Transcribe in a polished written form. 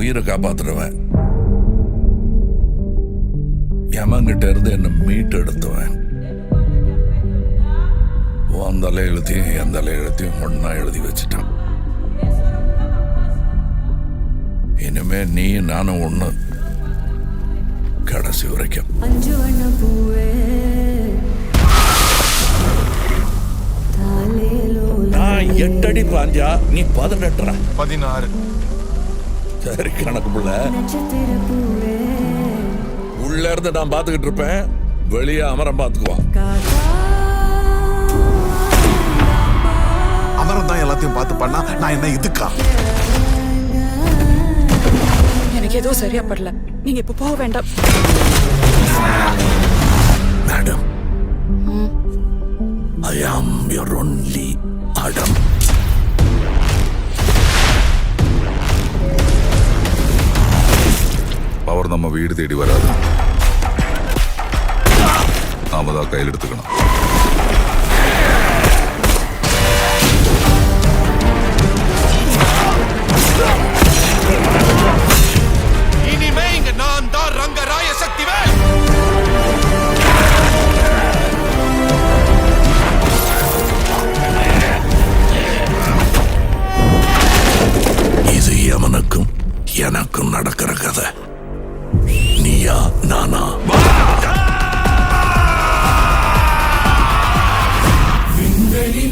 உயிரை காப்பாத்துறவன், யமங்கிட்ட இருந்து என்ன மீட்டு எடுத்துவேன். உன் தலை எழுத்தையும் என் தலை எழுத்தையும் ஒன்னா எழுதி வச்சுட்டான். இனிமே நீ நானும் ஒண்ணு, கடைசி வரைக்கும். நான் 8 அடி பாஞ்சா நீ 18. 16. சரி கணக்கு புள்ள. உள்ள இருந்து நான் பாத்துக்கிட்டு இருப்பேன், வெளியே அமரம் பாத்துக்குவான். அமரம் தான் எல்லாத்தையும் பார்த்து பண்ணா நான் என்ன இதுக்கா? எனக்கு ஏதோ சரியா படல, நீங்க இப்ப போக வேண்டாம். Madam, I am your only Adam. Power நம்ம வீடு தேடி வராது, நாம தான் கையில் எடுத்துக்கணும். இனிமே இங்க நான் தான் ரங்கராய சக்திவேல். இது எவனுக்கும் எனக்கும் நடக்கிற கதை. நீயா நானா? விண்வெளி